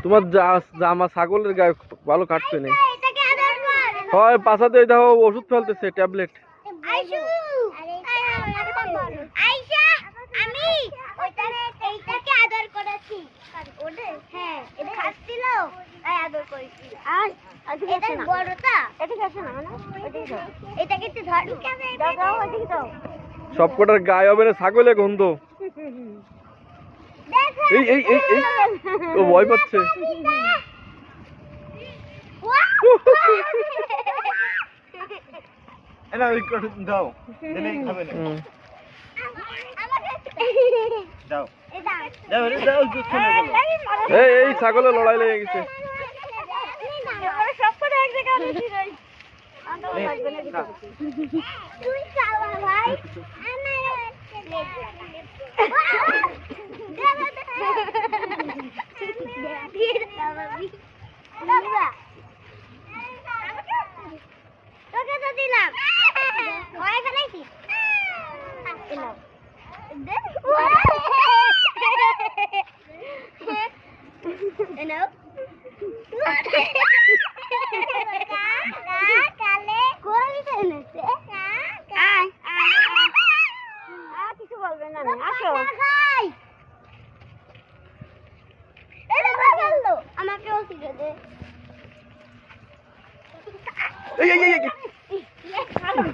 তোমার জামা ছাগলের গায়ে ভালো কাটছে না। হয় পাছাতে দেখো ওষুধ ফেলতেছে, ট্যাবলেট। সবকটার গায়ে হবে না ছাগলের গন্ধ। এই এই এই এই ও ভয় পাচ্ছে। দাও খাবে না। দাও দাও এই ছাগলের লড়াই লেগে গেছে। তোকে তো দিলাম কিছু বলবে না, আসো আমাকেও শিখে দে। এই এই এই আমার